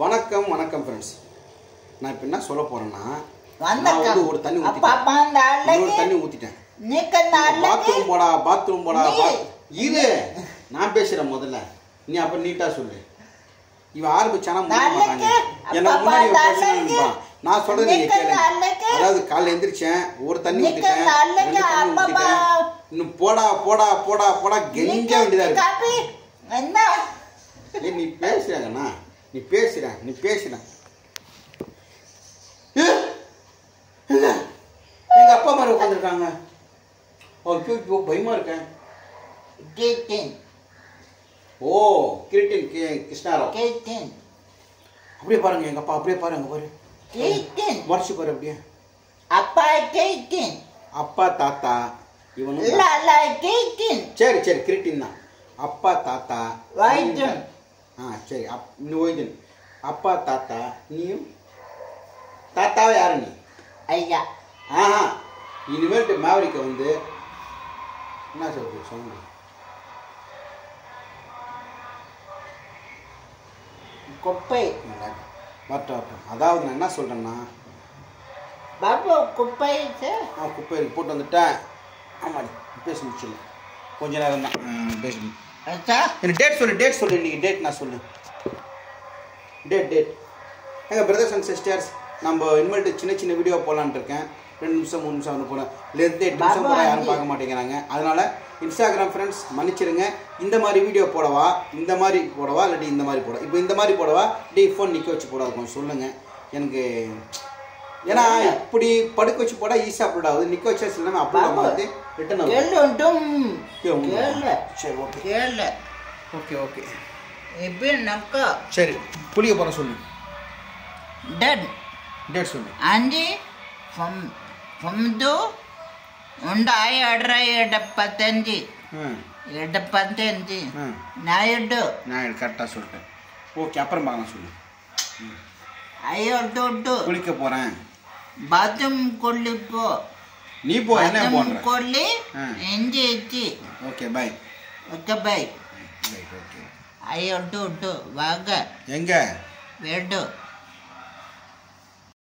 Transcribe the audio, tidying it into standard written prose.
வணக்கம் வணக்கம் फ्रेंड्स நான் இப்ப என்ன சொல்ல போறேன்னா நான் ஒரு தண்ணி ஊத்திட்டேன் பாத்ரூம் போடா இரு நான் பேசுறேன் முதல்ல நீ அப்ப நீட்டா சொல்லு இவ ஆரம்பிச்சானா முடிய மாட்டாங்க என்ன முன்னாடி பேசணும்பா நான் சொல்றது நீங்க கேளுங்க அதாவது காலைல எந்திரச்சேன் ஒரு தண்ணி ஊத்திட்டேன் இன்னும் போடா கெஞ்ச வேண்டியதா இருக்கு என்ன நீ பேசுறேங்கண்ணா நீ பேசுற இல்ல எங்க அப்பா அம்மா உட்கார்ந்திருக்காங்க ஓ பயமா இருக்கேன் ஓ கிரீட்டின் கிருஷ்ணாராவ் அப்படியே பாருங்க எங்க அப்பா அப்படியே பாருங்க பாரு வருஷம் பாரு அப்படியே அப்பா தாத்தா இவனு சரி கிரீட்டின் தான் அப்பா தாத்தா சரி நீ ஓய்தன் அப்பா தாத்தா நீயும் தாத்தாவே யாரு நீ ஐயா இனிமேட்டு மாவரிக்க வந்து என்ன சொல்றது சொல்லுங்க குப்பை வரட்டும் அதாவது நான் என்ன சொல்றேன்னா பாபு குப்பை குப்பையில் போட்டு வந்துட்டேன் ஆமாடி பேச முடிச்சல கொஞ்ச நேரம் தான் பேசணும் டேட் சொல்லு இன்னைக்கு டேட் நான் சொல்லு டேட் எங்கள் பிரதர்ஸ் அண்ட் சிஸ்டர்ஸ் நம்ம இனிமேட்டு சின்ன வீடியோ போடலான்ட்டு இருக்கேன் 2 நிமிஷம் 3 நிமிஷம் வந்து போகிறேன் இல்லைருந்து 8 நிமிஷம் போட யாரும் பார்க்க மாட்டேங்கிறாங்க அதனால இன்ஸ்டாகிராம் ஃப்ரெண்ட்ஸ் மன்னிச்சிருங்க இந்த மாதிரி வீடியோ போடவா இல்லாட்டி இந்த மாதிரி போட இப்போ இந்த மாதிரி போடவா ஃபோன் நிற்க வச்சு போடாது கொஞ்சம் சொல்லுங்கள் எனக்கு ஏன்னா இப்படி படுக்க வச்சு போட ஈஸியாக அப்லோட் ஆகுது நிற்க வச்சா சில அப்லோட் ஆகுது ரிட்டர்ன் சரி ஓகே சரி புளிய போற சொல்லு டேட் சொல்லு ಅಂಜಿ ಫಮ್ದು ಉಂಡಾಯಿ ಅಡ್ರ 75 75 நாயுடு கரெக்டாக சொல்லிட்டேன் ஓகே அப்புறம் பார்க்கலாம் சொல்லு ஐயோட்டு குளிக்க போகிறேன் பாத்ரூம் கொல்லிப்போ நீ போ என்ன போன்ற கொல்லி எஞ்சி எச்சி ஓகே பை ஓகே ஐயோட்டு வாங்க எங்க வேடு